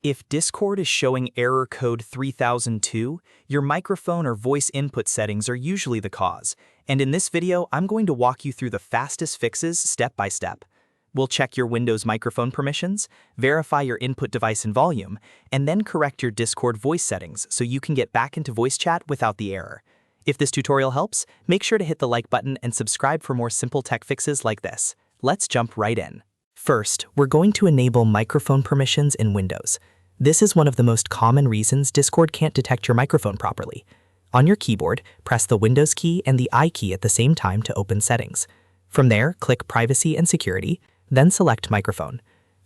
If Discord is showing error code 3002, your microphone or voice input settings are usually the cause. And in this video, I'm going to walk you through the fastest fixes step by step. We'll check your Windows microphone permissions, verify your input device and volume, and then correct your Discord voice settings so you can get back into voice chat without the error. If this tutorial helps, make sure to hit the like button and subscribe for more simple tech fixes like this. Let's jump right in. First, we're going to enable microphone permissions in Windows. This is one of the most common reasons Discord can't detect your microphone properly. On your keyboard, press the Windows key and the I key at the same time to open settings. From there, click Privacy and Security, then select Microphone.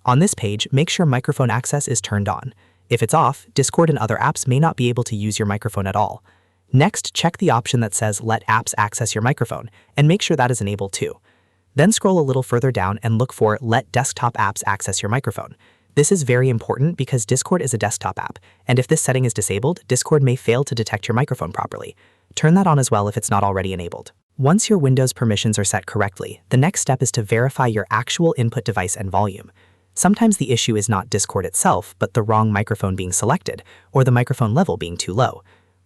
On this page, make sure microphone access is turned on. If it's off, Discord and other apps may not be able to use your microphone at all. Next, check the option that says Let apps access your microphone, and make sure that is enabled too. Then scroll a little further down and look for Let desktop apps access your microphone. This is very important because Discord is a desktop app, and if this setting is disabled, Discord may fail to detect your microphone properly. Turn that on as well if it's not already enabled. Once your Windows permissions are set correctly, the next step is to verify your actual input device and volume. Sometimes the issue is not Discord itself, but the wrong microphone being selected, or the microphone level being too low.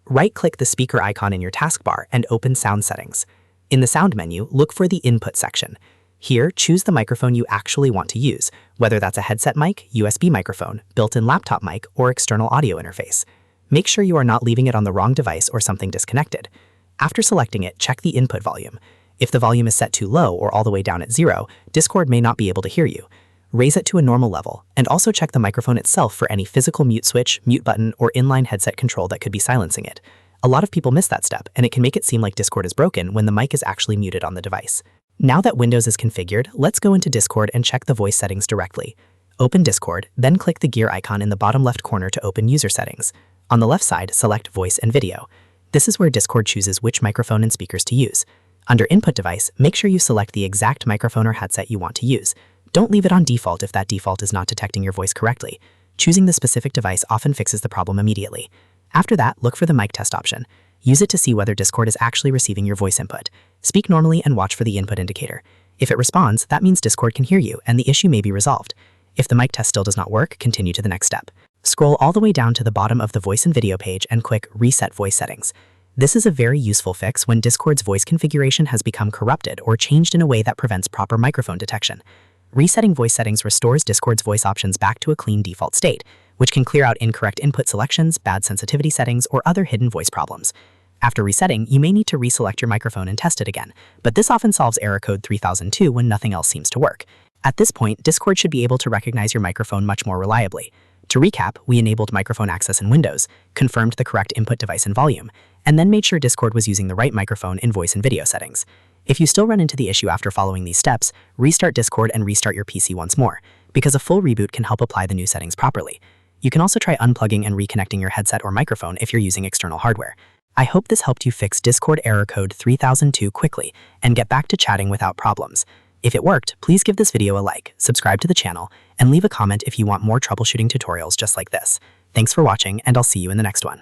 Right-click the speaker icon in your taskbar and open Sound Settings. In the Sound menu, look for the Input section. Here, choose the microphone you actually want to use, whether that's a headset mic, USB microphone, built-in laptop mic, or external audio interface. Make sure you are not leaving it on the wrong device or something disconnected. After selecting it, check the input volume. If the volume is set too low or all the way down at 0, Discord may not be able to hear you. Raise it to a normal level, and also check the microphone itself for any physical mute switch, mute button, or inline headset control that could be silencing it. A lot of people miss that step, and it can make it seem like Discord is broken when the mic is actually muted on the device. Now that Windows is configured, let's go into Discord and check the voice settings directly. Open Discord, then click the gear icon in the bottom left corner to open user settings. On the left side, select Voice and Video. This is where Discord chooses which microphone and speakers to use. Under Input Device, make sure you select the exact microphone or headset you want to use. Don't leave it on default if that default is not detecting your voice correctly. Choosing the specific device often fixes the problem immediately. After that, look for the mic test option. Use it to see whether Discord is actually receiving your voice input. Speak normally and watch for the input indicator. If it responds, that means Discord can hear you and the issue may be resolved. If the mic test still does not work, continue to the next step. Scroll all the way down to the bottom of the voice and video page and click Reset Voice Settings. This is a very useful fix when Discord's voice configuration has become corrupted or changed in a way that prevents proper microphone detection. Resetting voice settings restores Discord's voice options back to a clean default state, which can clear out incorrect input selections, bad sensitivity settings, or other hidden voice problems. After resetting, you may need to reselect your microphone and test it again, but this often solves error code 3002 when nothing else seems to work. At this point, Discord should be able to recognize your microphone much more reliably. To recap, we enabled microphone access in Windows, confirmed the correct input device and volume, and then made sure Discord was using the right microphone in voice and video settings. If you still run into the issue after following these steps, restart Discord and restart your PC once more, because a full reboot can help apply the new settings properly. You can also try unplugging and reconnecting your headset or microphone if you're using external hardware. I hope this helped you fix Discord error code 3002 quickly and get back to chatting without problems. If it worked, please give this video a like, subscribe to the channel, and leave a comment if you want more troubleshooting tutorials just like this. Thanks for watching, and I'll see you in the next one.